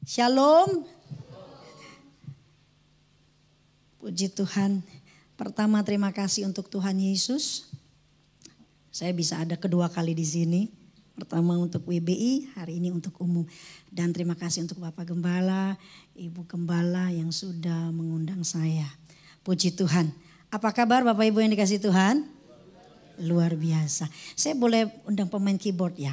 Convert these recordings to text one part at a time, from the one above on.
Shalom. Puji Tuhan. Pertama terima kasih untuk Tuhan Yesus. Saya bisa ada kedua kali di sini. Pertama untuk WBI, hari ini untuk umum. Dan terima kasih untuk Bapak Gembala, Ibu Gembala yang sudah mengundang saya. Puji Tuhan. Apa kabar Bapak Ibu yang dikasih Tuhan? Luar biasa. Saya boleh undang pemain keyboard ya?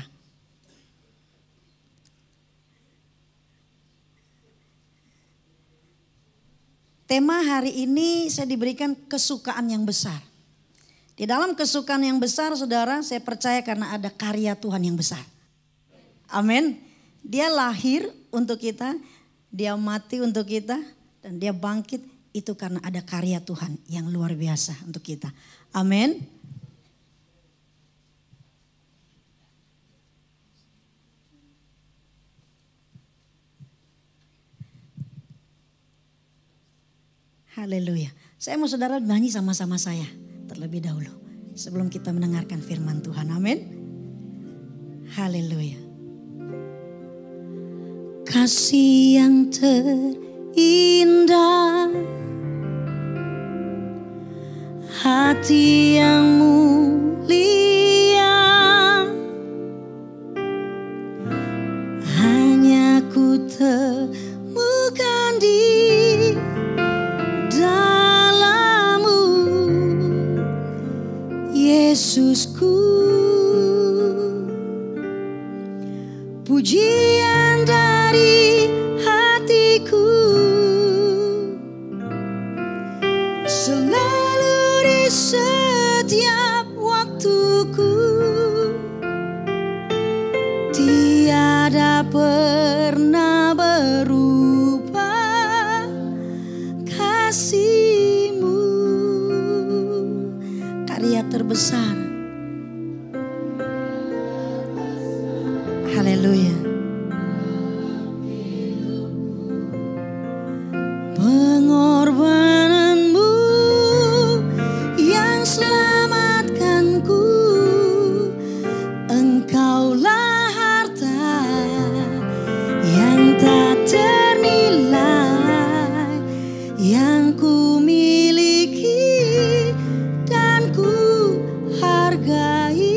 Tema hari ini saya diberikan kesukaan yang besar. Di dalam kesukaan yang besar saudara, saya percaya karena ada karya Tuhan yang besar. Amin. Dia lahir untuk kita, dia mati untuk kita, dan dia bangkit itu karena ada karya Tuhan yang luar biasa untuk kita. Amin. Haleluya. Saya mau saudara nyanyi sama-sama saya terlebih dahulu. Sebelum kita mendengarkan firman Tuhan. Amin. Haleluya. Kasih yang terindah, hati yang mulia, hanya ku temukan di dalam-Mu, Yesusku. Pujian dari hatiku selalu di setiap waktuku, tiada pernah berubah kasih-Mu. Karya terbesar. Haleluya. Pengorbanan-Mu yang selamatkanku, Engkaulah harta yang tak ternilai yang ku miliki dan ku hargai.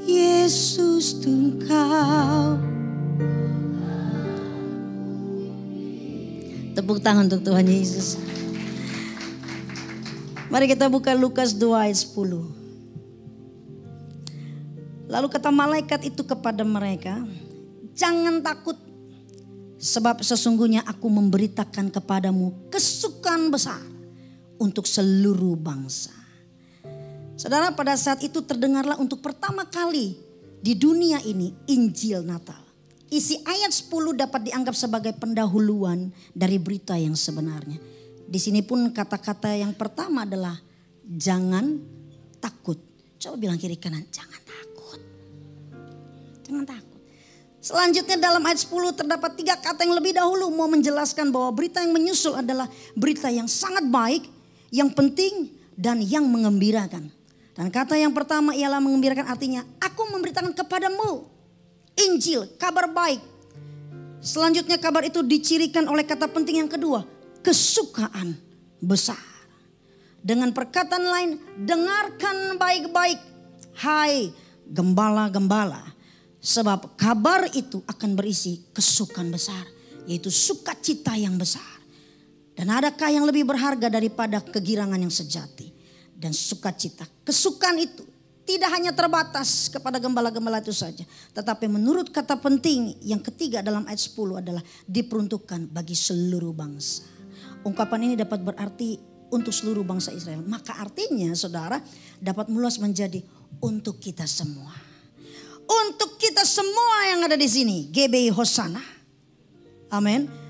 Yesus Engkau. Tepuk tangan untuk Tuhan Yesus. Mari kita buka Lukas 2 ayat 10. Lalu kata malaikat itu kepada mereka, jangan takut, sebab sesungguhnya aku memberitakan kepadamu kesukaan besar untuk seluruh bangsa. Saudara, pada saat itu terdengarlah untuk pertama kali di dunia ini Injil Natal. Isi ayat 10 dapat dianggap sebagai pendahuluan dari berita yang sebenarnya. Di sini pun kata-kata yang pertama adalah jangan takut. Coba bilang kiri kanan, jangan takut. Jangan takut. Selanjutnya dalam ayat 10 terdapat 3 kata yang lebih dahulu mau menjelaskan bahwa berita yang menyusul adalah berita yang sangat baik, yang penting dan yang mengembirakan. Dan kata yang pertama ialah mengembirakan, artinya aku memberitakan kepadamu Injil, kabar baik. Selanjutnya kabar itu dicirikan oleh kata penting yang kedua, kesukaan besar. Dengan perkataan lain, dengarkan baik-baik, hai gembala-gembala. Sebab kabar itu akan berisi kesukaan besar, yaitu sukacita yang besar. Dan adakah yang lebih berharga daripada kegirangan yang sejati dan sukacita? Kesukaan itu tidak hanya terbatas kepada gembala-gembala itu saja. Tetapi menurut kata penting yang ketiga dalam ayat 10 adalah diperuntukkan bagi seluruh bangsa. Ungkapan ini dapat berarti untuk seluruh bangsa Israel. Maka artinya saudara dapat meluas menjadi untuk kita semua. Untuk kita semua yang ada di sini. GBI Hosana. Amin.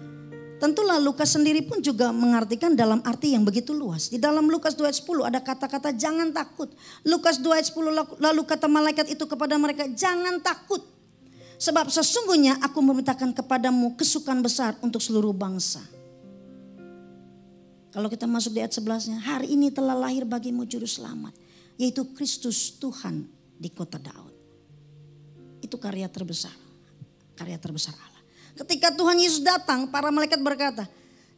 Tentulah Lukas sendiri pun juga mengartikan dalam arti yang begitu luas. Di dalam Lukas 2 ayat 10 ada kata-kata jangan takut. Lukas 2 ayat 10 lalu kata malaikat itu kepada mereka, jangan takut. Sebab sesungguhnya aku memerintahkan kepadamu kesukaan besar untuk seluruh bangsa. Kalau kita masuk di ayat 11-nya, hari ini telah lahir bagimu juru selamat, yaitu Kristus Tuhan di kota Daud. Itu karya terbesar Allah. Ketika Tuhan Yesus datang, para malaikat berkata,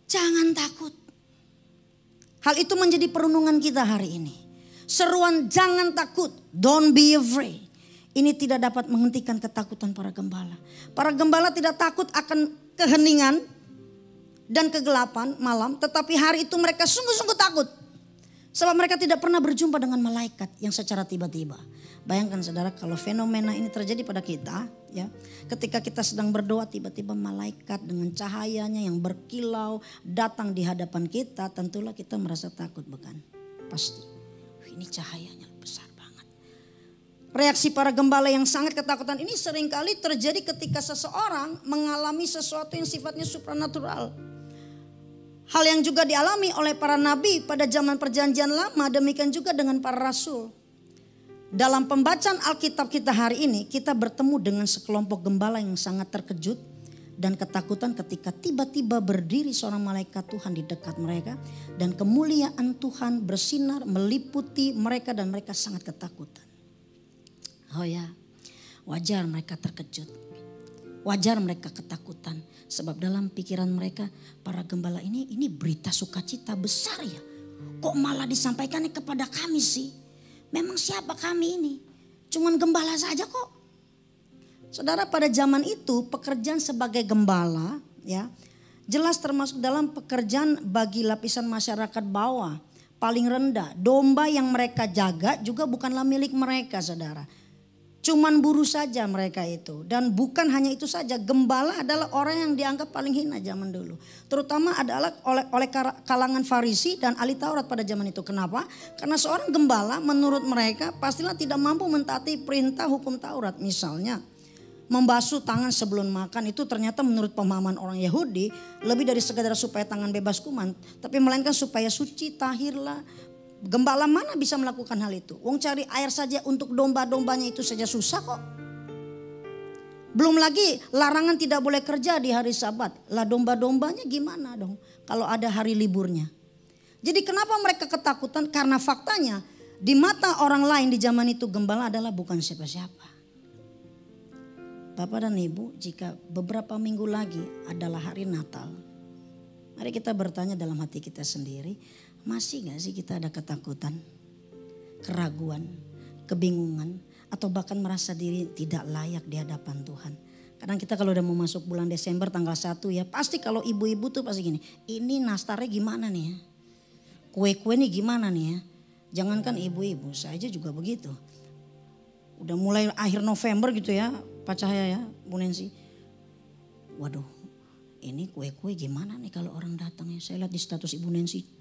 jangan takut. Hal itu menjadi perenungan kita hari ini. Seruan jangan takut, don't be afraid. Ini tidak dapat menghentikan ketakutan para gembala. Para gembala tidak takut akan keheningan dan kegelapan malam. Tetapi hari itu mereka sungguh-sungguh takut. Sebab mereka tidak pernah berjumpa dengan malaikat yang secara tiba-tiba. Bayangkan saudara kalau fenomena ini terjadi pada kita. Ya, ketika kita sedang berdoa tiba-tiba malaikat dengan cahayanya yang berkilau datang di hadapan kita. Tentulah kita merasa takut bukan? Pasti. Ini cahayanya besar banget. Reaksi para gembala yang sangat ketakutan ini seringkali terjadi ketika seseorang mengalami sesuatu yang sifatnya supranatural. Hal yang juga dialami oleh para nabi pada zaman perjanjian lama, demikian juga dengan para rasul. Dalam pembacaan Alkitab kita hari ini, kita bertemu dengan sekelompok gembala yang sangat terkejut dan ketakutan ketika tiba-tiba berdiri seorang malaikat Tuhan di dekat mereka. Dan kemuliaan Tuhan bersinar meliputi mereka dan mereka sangat ketakutan. Oh ya, wajar mereka terkejut. Wajar mereka ketakutan. Sebab dalam pikiran mereka para gembala ini berita sukacita besar ya. Kok malah disampaikannya kepada kami sih? Memang siapa kami ini? Cuman gembala saja kok. Saudara, pada zaman itu pekerjaan sebagai gembala ya jelas termasuk dalam pekerjaan bagi lapisan masyarakat bawah. Paling rendah, domba yang mereka jaga juga bukanlah milik mereka saudara. Cuman buruh saja mereka itu. Dan bukan hanya itu saja, gembala adalah orang yang dianggap paling hina zaman dulu. Terutama adalah oleh kalangan Farisi dan ahli Taurat pada zaman itu. Kenapa? Karena seorang gembala menurut mereka pastilah tidak mampu mentaati perintah hukum Taurat. Misalnya membasuh tangan sebelum makan itu ternyata menurut pemahaman orang Yahudi lebih dari sekadar supaya tangan bebas kuman. Tapi melainkan supaya suci, tahirlah. Gembala mana bisa melakukan hal itu? Wong cari air saja untuk domba-dombanya itu saja susah kok. Belum lagi larangan tidak boleh kerja di hari Sabat. Lah domba-dombanya gimana dong kalau ada hari liburnya? Jadi kenapa mereka ketakutan? Karena faktanya di mata orang lain di zaman itu gembala adalah bukan siapa-siapa. Bapak dan Ibu, jika beberapa minggu lagi adalah hari Natal, mari kita bertanya dalam hati kita sendiri, masih gak sih kita ada ketakutan, keraguan, kebingungan, atau bahkan merasa diri tidak layak di hadapan Tuhan. Kadang kita kalau udah mau masuk bulan Desember tanggal 1 ya, pasti kalau ibu-ibu tuh pasti gini, ini nastarnya gimana nih ya? Kue-kue nih gimana nih ya? Jangankan ibu-ibu, saya aja juga begitu. Udah mulai akhir November gitu ya, Pak Cahaya ya, Bu Nancy. Waduh, ini kue-kue gimana nih kalau orang datang ya? Saya lihat di status Ibu Nancy.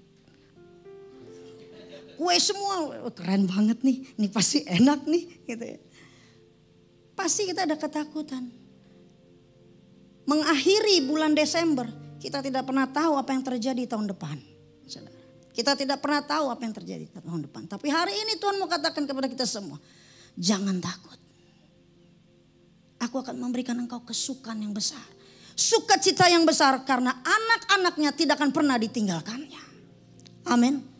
Kue semua, keren banget nih, ini pasti enak nih gitu ya. Pasti kita ada ketakutan. Mengakhiri bulan Desember, kita tidak pernah tahu apa yang terjadi tahun depan. Saudara. Kita tidak pernah tahu apa yang terjadi tahun depan. Tapi hari ini Tuhan mau katakan kepada kita semua, jangan takut. Aku akan memberikan engkau kesukaan yang besar. Sukacita yang besar karena anak-anaknya tidak akan pernah ditinggalkannya. Amin.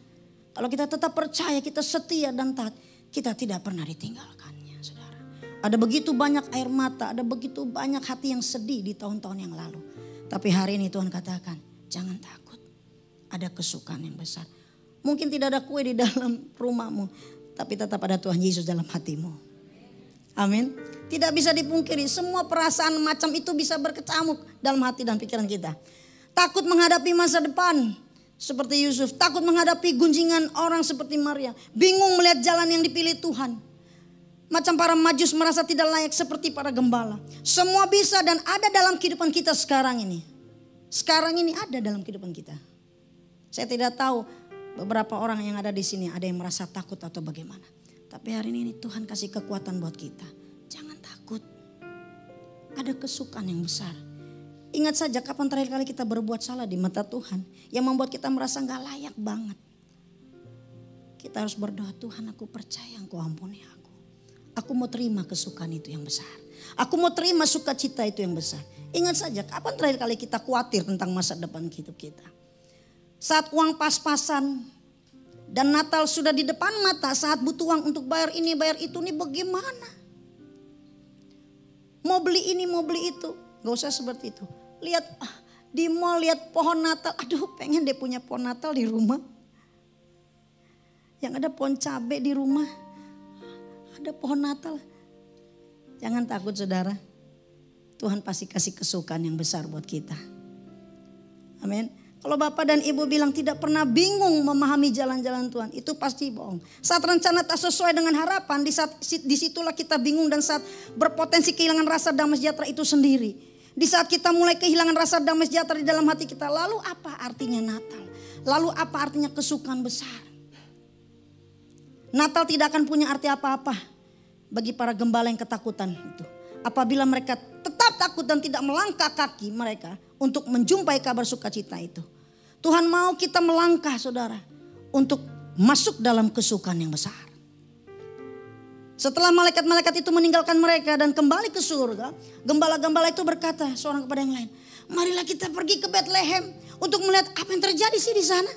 Kalau kita tetap percaya, kita setia dan taat, kita tidak pernah ditinggalkannya, saudara. Ada begitu banyak air mata, ada begitu banyak hati yang sedih di tahun-tahun yang lalu. Tapi hari ini Tuhan katakan, jangan takut. Ada kesukaan yang besar. Mungkin tidak ada kue di dalam rumahmu, tapi tetap ada Tuhan Yesus dalam hatimu. Amin. Tidak bisa dipungkiri, semua perasaan macam itu bisa berkecamuk dalam hati dan pikiran kita. Takut menghadapi masa depan. Seperti Yusuf, takut menghadapi gunjingan orang seperti Maria. Bingung melihat jalan yang dipilih Tuhan. Macam para majus merasa tidak layak seperti para gembala. Semua bisa dan ada dalam kehidupan kita sekarang ini. Sekarang ini ada dalam kehidupan kita. Saya tidak tahu beberapa orang yang ada di sini ada yang merasa takut atau bagaimana. Tapi hari ini Tuhan kasih kekuatan buat kita. Jangan takut. Ada kesukaan yang besar. Ingat saja kapan terakhir kali kita berbuat salah di mata Tuhan. Yang membuat kita merasa gak layak banget. Kita harus berdoa, Tuhan aku percaya engkau ampuni aku. Aku mau terima kesukaan itu yang besar. Aku mau terima sukacita itu yang besar. Ingat saja kapan terakhir kali kita khawatir tentang masa depan hidup kita. Saat uang pas-pasan dan Natal sudah di depan mata, saat butuh uang untuk bayar ini bayar itu, nih bagaimana? Mau beli ini mau beli itu. Gak usah seperti itu. Lihat di mall, lihat pohon Natal. Aduh, pengen deh punya pohon Natal di rumah. Yang ada pohon cabai di rumah. Ada pohon Natal. Jangan takut saudara. Tuhan pasti kasih kesukaan yang besar buat kita. Amin. Kalau Bapak dan Ibu bilang tidak pernah bingung memahami jalan-jalan Tuhan, itu pasti bohong. Saat rencana tak sesuai dengan harapan, disitulah kita bingung dan saat berpotensi kehilangan rasa damai sejahtera itu sendiri. Di saat kita mulai kehilangan rasa damai sejahtera di dalam hati kita, lalu apa artinya Natal? Lalu apa artinya kesukaan besar? Natal tidak akan punya arti apa-apa bagi para gembala yang ketakutan itu. Apabila mereka tetap takut dan tidak melangkah kaki mereka untuk menjumpai kabar sukacita itu. Tuhan mau kita melangkah saudara untuk masuk dalam kesukaan yang besar. Setelah malaikat-malaikat itu meninggalkan mereka dan kembali ke surga, gembala-gembala itu berkata seorang kepada yang lain, marilah kita pergi ke Bethlehem untuk melihat apa yang terjadi sih di sana.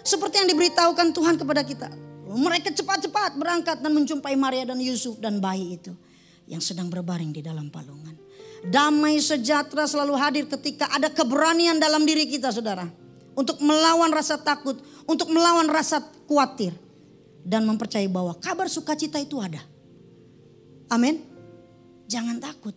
Seperti yang diberitahukan Tuhan kepada kita. Mereka cepat-cepat berangkat dan menjumpai Maria dan Yusuf dan bayi itu yang sedang berbaring di dalam palungan. Damai sejahtera selalu hadir ketika ada keberanian dalam diri kita saudara. Untuk melawan rasa takut, untuk melawan rasa khawatir. Dan mempercayai bahwa kabar sukacita itu ada. Amin. Jangan takut.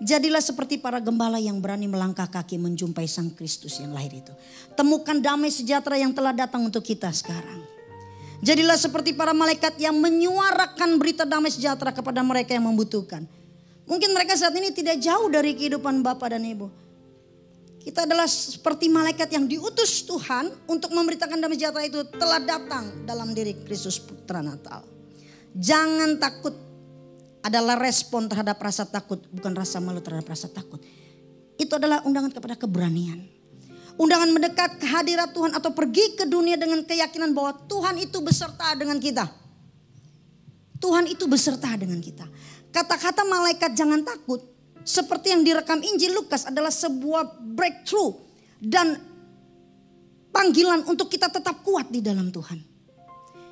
Jadilah seperti para gembala yang berani melangkah kaki menjumpai Sang Kristus yang lahir itu. Temukan damai sejahtera yang telah datang untuk kita sekarang. Jadilah seperti para malaikat yang menyuarakan berita damai sejahtera kepada mereka yang membutuhkan. Mungkin mereka saat ini tidak jauh dari kehidupan Bapak dan Ibu. Kita adalah seperti malaikat yang diutus Tuhan untuk memberitakan damai sejahtera itu telah datang dalam diri Kristus Putra Natal. Jangan takut. Adalah respon terhadap rasa takut, bukan rasa malu terhadap rasa takut. Itu adalah undangan kepada keberanian. Undangan mendekat kehadirat Tuhan atau pergi ke dunia dengan keyakinan bahwa Tuhan itu beserta dengan kita. Tuhan itu beserta dengan kita. Kata-kata malaikat jangan takut seperti yang direkam Injil Lukas adalah sebuah breakthrough dan panggilan untuk kita tetap kuat di dalam Tuhan.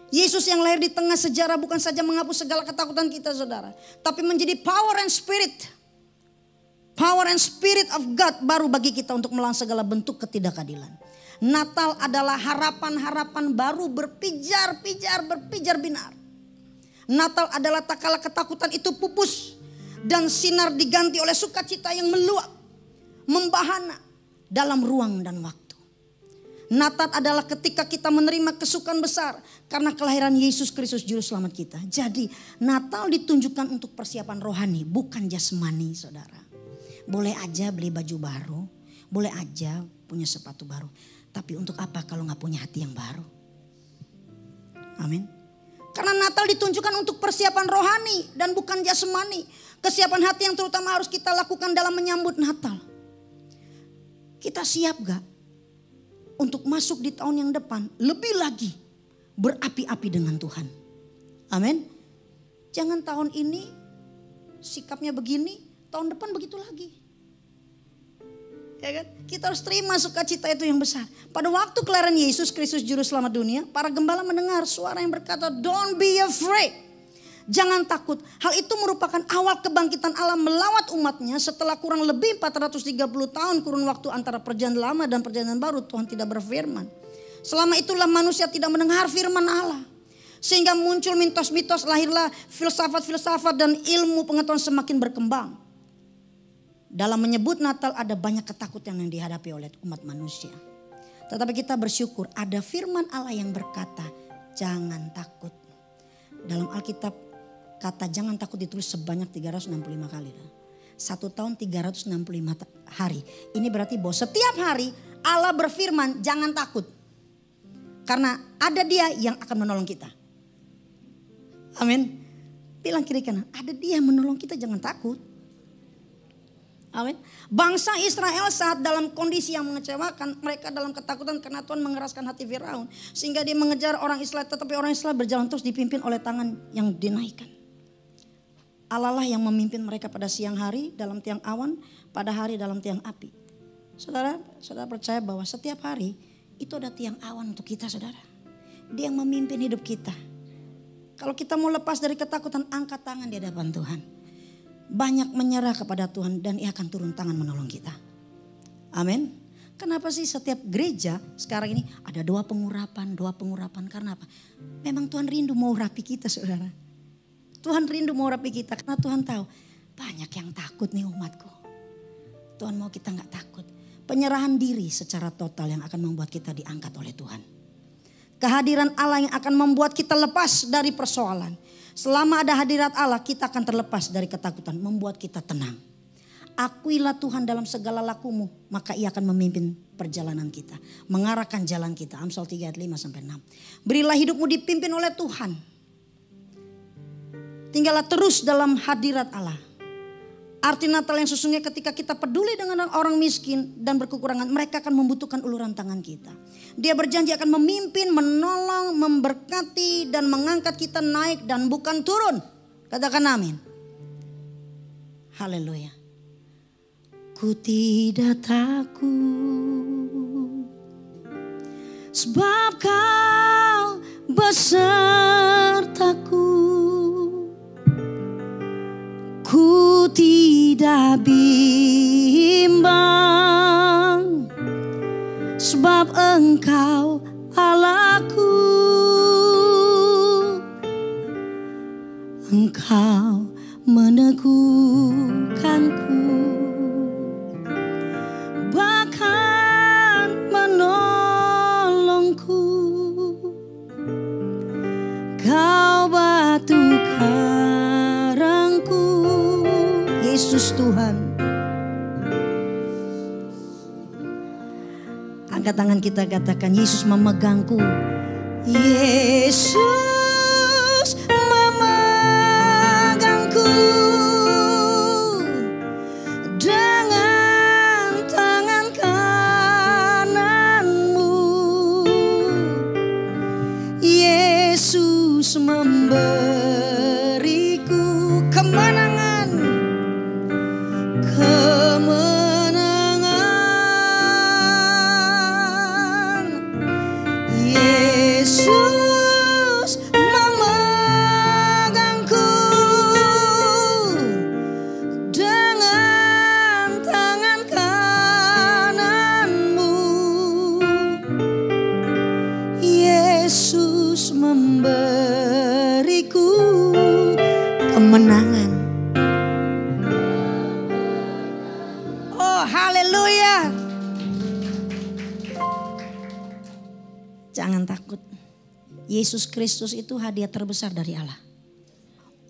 Yesus yang lahir di tengah sejarah bukan saja menghapus segala ketakutan kita saudara. Tapi menjadi power and spirit. Power and spirit of God baru bagi kita untuk melawan segala bentuk ketidakadilan. Natal adalah harapan-harapan baru berpijar binar. Natal adalah tak kala ketakutan itu pupus. Dan sinar diganti oleh sukacita yang meluap. Membahana dalam ruang dan waktu. Natal adalah ketika kita menerima kesukaan besar karena kelahiran Yesus Kristus juru selamat kita. Jadi Natal ditunjukkan untuk persiapan rohani bukan jasmani saudara. Boleh aja beli baju baru, boleh aja punya sepatu baru. Tapi untuk apa kalau gak punya hati yang baru? Amin. Karena Natal ditunjukkan untuk persiapan rohani dan bukan jasmani. Kesiapan hati yang terutama harus kita lakukan dalam menyambut Natal. Kita siap gak? Untuk masuk di tahun yang depan lebih lagi berapi-api dengan Tuhan. Amin. Jangan tahun ini sikapnya begini, tahun depan begitu lagi. Ya kan? Kita harus terima sukacita itu yang besar. Pada waktu kelahiran Yesus Kristus juru selamat dunia, para gembala mendengar suara yang berkata, "Don't be afraid." Jangan takut. Hal itu merupakan awal kebangkitan Allah melawat umatnya setelah kurang lebih 430 tahun kurun waktu antara perjanjian lama dan perjanjian baru Tuhan tidak berfirman. Selama itulah manusia tidak mendengar firman Allah. Sehingga muncul mitos-mitos, lahirlah filsafat-filsafat dan ilmu pengetahuan semakin berkembang. Dalam menyebut Natal ada banyak ketakutan yang dihadapi oleh umat manusia. Tetapi kita bersyukur ada firman Allah yang berkata jangan takut. Dalam Alkitab kata jangan takut ditulis sebanyak 365 kali. 1 tahun 365 hari. Ini berarti bahwa setiap hari Allah berfirman jangan takut. Karena ada Dia yang akan menolong kita. Amin. Bilang kiri kanan, ada Dia yang menolong kita, jangan takut. Amin. Bangsa Israel saat dalam kondisi yang mengecewakan, mereka dalam ketakutan karena Tuhan mengeraskan hati Firaun. Sehingga dia mengejar orang Israel, tetapi orang Israel berjalan terus dipimpin oleh tangan yang dinaikkan. Allah lah yang memimpin mereka pada siang hari dalam tiang awan, pada hari dalam tiang api. Saudara percaya bahwa setiap hari itu ada tiang awan untuk kita saudara. Dia yang memimpin hidup kita. Kalau kita mau lepas dari ketakutan, angkat tangan di hadapan Tuhan. banyak menyerah kepada Tuhan dan ia akan turun tangan menolong kita. Amin. Kenapa sih setiap gereja sekarang ini ada doa pengurapan. Karena apa? Memang Tuhan rindu mau urapi kita, saudara. Tuhan rindu mau urapi kita karena Tuhan tahu banyak yang takut nih umatku. Tuhan mau kita gak takut. Penyerahan diri secara total yang akan membuat kita diangkat oleh Tuhan. Kehadiran Allah yang akan membuat kita lepas dari persoalan. Selama ada hadirat Allah kita akan terlepas dari ketakutan. Membuat kita tenang. Akuilah Tuhan dalam segala lakumu. Maka ia akan memimpin perjalanan kita. Mengarahkan jalan kita. Amsal 3 ayat 5-6. Berilah hidupmu dipimpin oleh Tuhan. Tinggallah terus dalam hadirat Allah. Arti Natal yang sesungguhnya ketika kita peduli dengan orang miskin dan berkekurangan. Mereka akan membutuhkan uluran tangan kita. Dia berjanji akan memimpin, menolong, memberkati dan mengangkat kita naik dan bukan turun. Katakan amin. Haleluya. Ku tidak takut sebab kau besertaku. Ku tidak bimbang sebab engkau Allahku. Engkau meneguhkanku, bahkan menolongku. Kau batu karangku, Yesus Tuhan. Angkat tangan kita, katakan Yesus memegangku. Yesus memegangku dengan tangan kananmu. Yesus memberiku kemenangan. Yesus memegangku dengan tangan kananmu. Yesus memberiku kemenangan. Oh, haleluya. Jangan takut. Yesus Kristus itu hadiah terbesar dari Allah.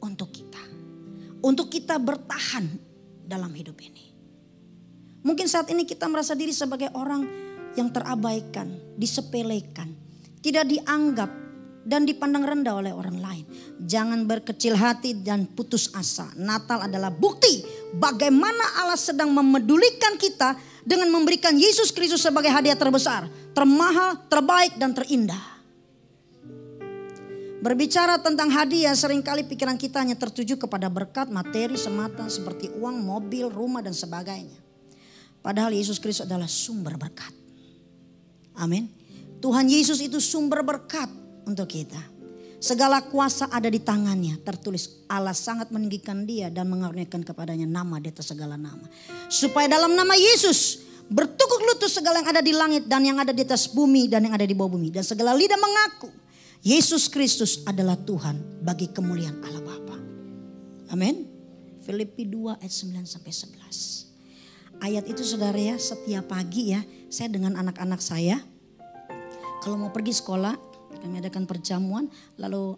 Untuk kita. Untuk kita bertahan dalam hidup ini. Mungkin saat ini kita merasa diri sebagai orang yang terabaikan, disepelekan, tidak dianggap dan dipandang rendah oleh orang lain. Jangan berkecil hati dan putus asa. Natal adalah bukti bagaimana Allah sedang memedulikan kita dengan memberikan Yesus Kristus sebagai hadiah terbesar, termahal, terbaik dan terindah. Berbicara tentang hadiah, seringkali pikiran kita hanya tertuju kepada berkat materi semata seperti uang, mobil, rumah dan sebagainya. Padahal Yesus Kristus adalah sumber berkat. Amin. Tuhan Yesus itu sumber berkat untuk kita. Segala kuasa ada di tangannya. Tertulis Allah sangat meninggikan dia dan mengaruniakan kepadanya nama di atas segala nama. Supaya dalam nama Yesus bertukuk lutut segala yang ada di langit dan yang ada di atas bumi dan yang ada di bawah bumi. Dan segala lidah mengaku Yesus Kristus adalah Tuhan bagi kemuliaan Allah Bapa. Amin. Filipi 2 ayat 9-11. Ayat itu saudara ya, setiap pagi ya saya dengan anak-anak saya. Kalau mau pergi sekolah kami adakan perjamuan lalu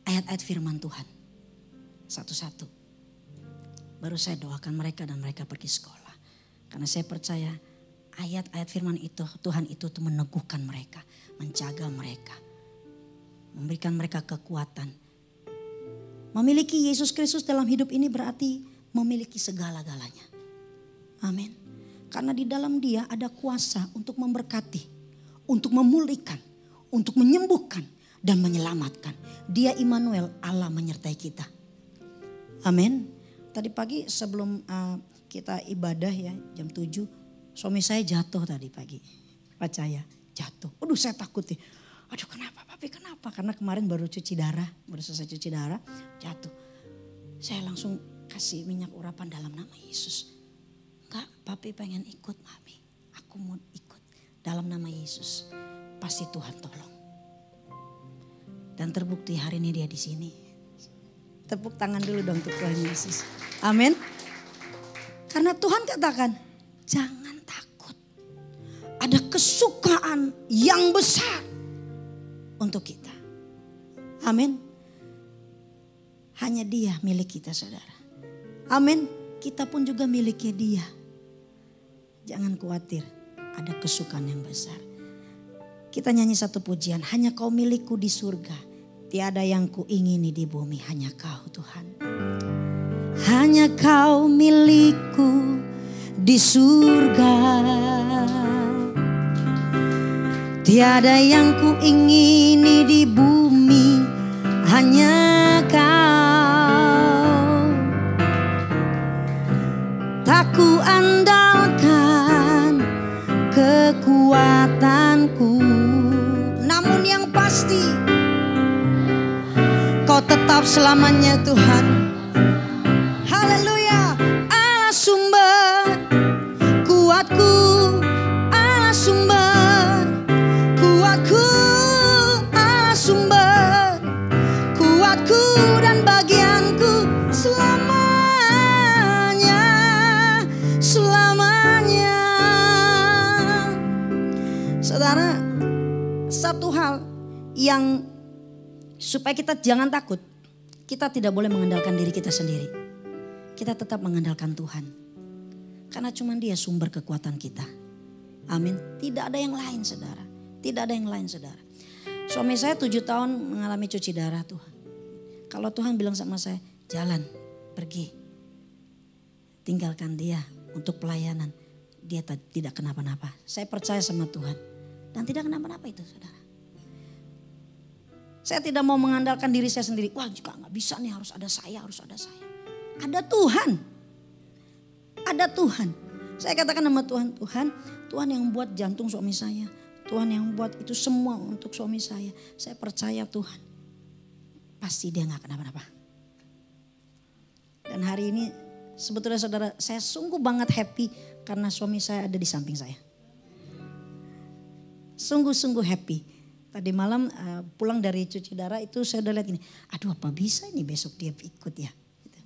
ayat-ayat firman Tuhan. Satu-satu. Baru saya doakan mereka dan mereka pergi sekolah. Karena saya percaya ayat-ayat firman itu Tuhan itu tuh meneguhkan mereka. Menjaga mereka. Memberikan mereka kekuatan. Memiliki Yesus Kristus dalam hidup ini berarti memiliki segala-galanya. Amin. Karena di dalam dia ada kuasa untuk memberkati. Untuk memulihkan. Untuk menyembuhkan. Dan menyelamatkan. Dia Immanuel, Allah menyertai kita. Amin. Tadi pagi sebelum kita ibadah ya jam 7. Suami saya jatuh tadi pagi. Percaya. Jatuh. Aduh saya takut nih. Aduh kenapa papi kenapa? Karena kemarin baru cuci darah. Baru selesai cuci darah. Jatuh. Saya langsung kasih minyak urapan dalam nama Yesus. Enggak, papi pengen ikut mami. Aku mau ikut dalam nama Yesus. Pasti Tuhan tolong. Dan terbukti hari ini dia di sini. Tepuk tangan dulu dong untuk Tuhan Yesus. Amin. Karena Tuhan katakan, jangan takut. Ada kesukaan yang besar untuk kita. Amin. Hanya dia milik kita, saudara. Amin. Kita pun juga miliknya dia. Jangan khawatir, ada kesukaan yang besar. Kita nyanyi satu pujian, hanya kau milikku di surga. Tiada yang kuingini di bumi, hanya kau Tuhan. Hanya kau milikku di surga. Tiada yang kuingini di bumi, hanya kau. Tak ku andalkan kekuatanku, namun yang pasti Kau tetap selamanya Tuhan. Haleluya. Allah sumber kuatku, Allah sumber kuatku, Allah sumber kuatku dan bagianku selamanya, selamanya. Saudara, satu hal yang supaya kita jangan takut, kita tidak boleh mengandalkan diri kita sendiri. Kita tetap mengandalkan Tuhan. Karena cuma dia sumber kekuatan kita. Amin. Tidak ada yang lain, saudara. Tidak ada yang lain, saudara. Suami saya 7 tahun mengalami cuci darah Tuhan. Kalau Tuhan bilang sama saya, jalan, pergi. Tinggalkan dia untuk pelayanan. Dia tidak kenapa-napa. Saya percaya sama Tuhan. Dan tidak kenapa-napa itu, saudara. Saya tidak mau mengandalkan diri saya sendiri. Wah, juga nggak bisa nih, harus ada saya, harus ada saya. Ada Tuhan. Ada Tuhan. Saya katakan sama Tuhan, Tuhan yang buat jantung suami saya. Tuhan yang buat itu semua untuk suami saya. Saya percaya Tuhan. Pasti dia nggak kenapa-napa. Dan hari ini sebetulnya saudara, saya sungguh banget happy karena suami saya ada di samping saya. Sungguh-sungguh happy. Tadi malam pulang dari cuci darah itu saya udah lihat ini. Aduh, apa bisa ini besok dia ikut ya. Gitu.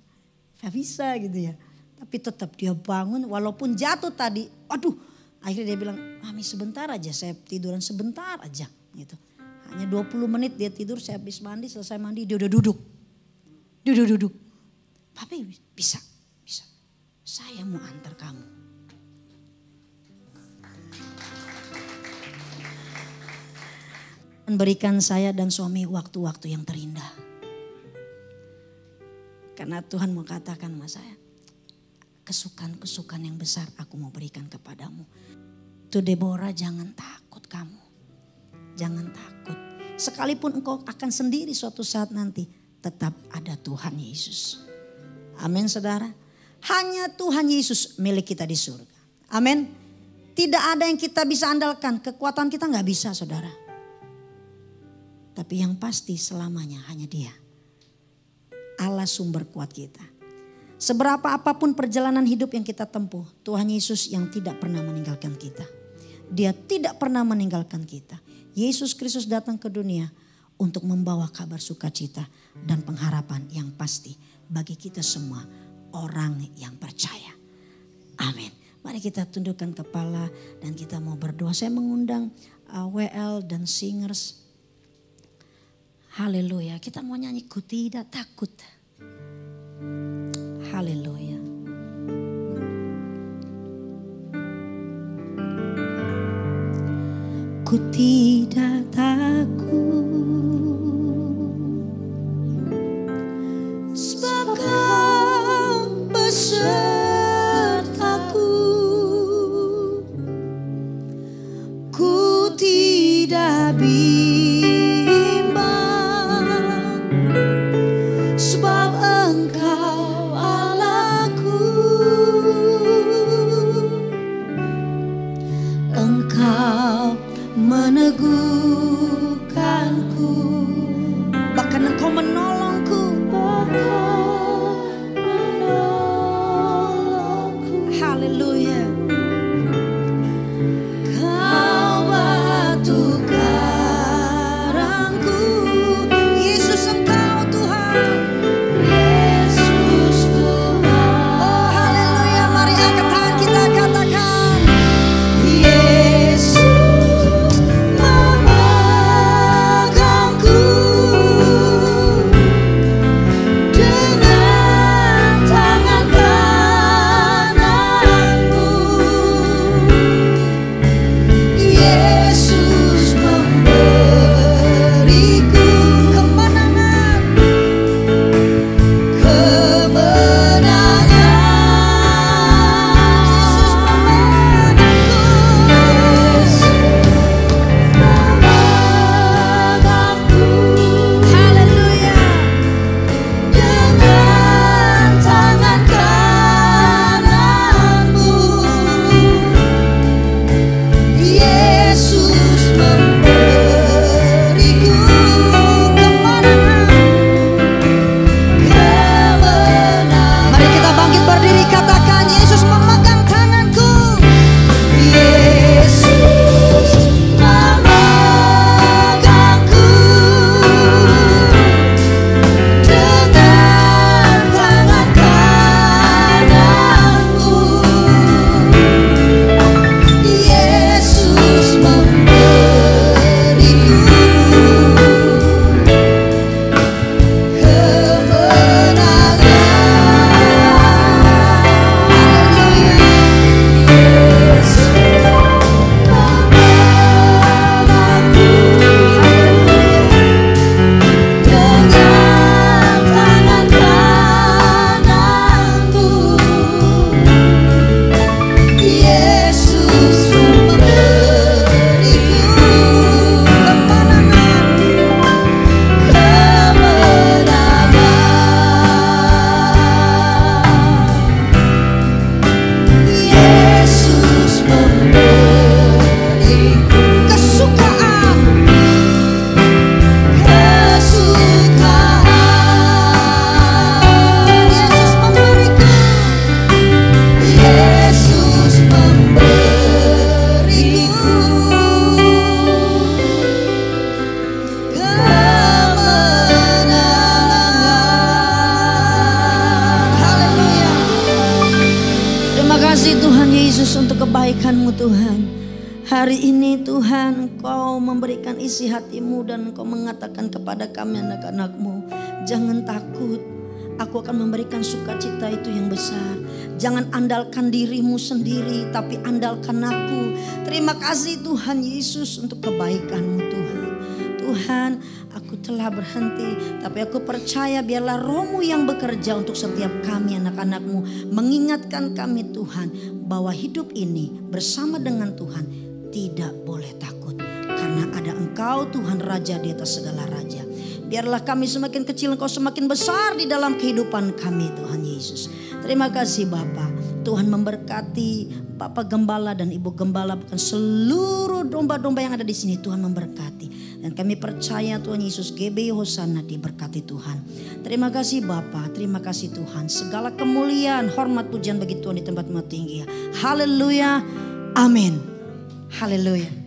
Gak bisa gitu ya. Tapi tetap dia bangun walaupun jatuh tadi. Aduh, akhirnya dia bilang, mami sebentar aja, saya tiduran sebentar aja. Gitu. Hanya 20 menit dia tidur, saya habis mandi, selesai mandi dia udah duduk. Dia udah duduk. Papi bisa. Saya mau antar kamu. Berikan saya dan suami waktu-waktu yang terindah. Karena Tuhan mau katakan sama saya, kesukaan-kesukaan yang besar aku mau berikan kepadamu. Tuh Deborah, jangan takut kamu. Jangan takut. Sekalipun engkau akan sendiri suatu saat nanti, tetap ada Tuhan Yesus. Amin, saudara. Hanya Tuhan Yesus milik kita di surga. Amin. Tidak ada yang kita bisa andalkan. Kekuatan kita gak bisa, saudara. Tapi yang pasti selamanya hanya dia. Allah sumber kuat kita. Seberapa apapun perjalanan hidup yang kita tempuh, Tuhan Yesus yang tidak pernah meninggalkan kita. Dia tidak pernah meninggalkan kita. Yesus Kristus datang ke dunia untuk membawa kabar sukacita dan pengharapan yang pasti bagi kita semua orang yang percaya. Amin. Mari kita tundukkan kepala dan kita mau berdoa. Saya mengundang WL dan singers. Haleluya, kita mau nyanyi ku tidak takut. Haleluya. Ku tidak takut, sebab Kau besertaku. Ku tidak meneguh kasih Tuhan Yesus untuk kebaikan-Mu Tuhan. Hari ini Tuhan Engkau memberikan isi hati-Mu dan Engkau mengatakan kepada kami anak-anak-Mu, jangan takut, aku akan memberikan sukacita itu yang besar. Jangan andalkan dirimu sendiri, tapi andalkan aku. Terima kasih Tuhan Yesus untuk kebaikan-Mu Tuhan. Tuhan, aku telah berhenti, tapi aku percaya biarlah Roh-Mu yang bekerja untuk setiap kami anak-anak-Mu. Mengingatkan kami Tuhan, bahwa hidup ini bersama dengan Tuhan tidak boleh takut. Karena ada Engkau Tuhan Raja di atas segala raja. Biarlah kami semakin kecil, Engkau semakin besar di dalam kehidupan kami Tuhan Yesus. Terima kasih Bapa. Tuhan memberkati Bapak Gembala dan Ibu Gembala, bukan seluruh domba-domba yang ada di sini Tuhan memberkati. Dan kami percaya Tuhan Yesus, GB Hosana diberkati Tuhan. Terima kasih Bapa, terima kasih Tuhan. Segala kemuliaan, hormat, pujian bagi Tuhan di tempat-tempat tinggi. Haleluya, amin. Haleluya.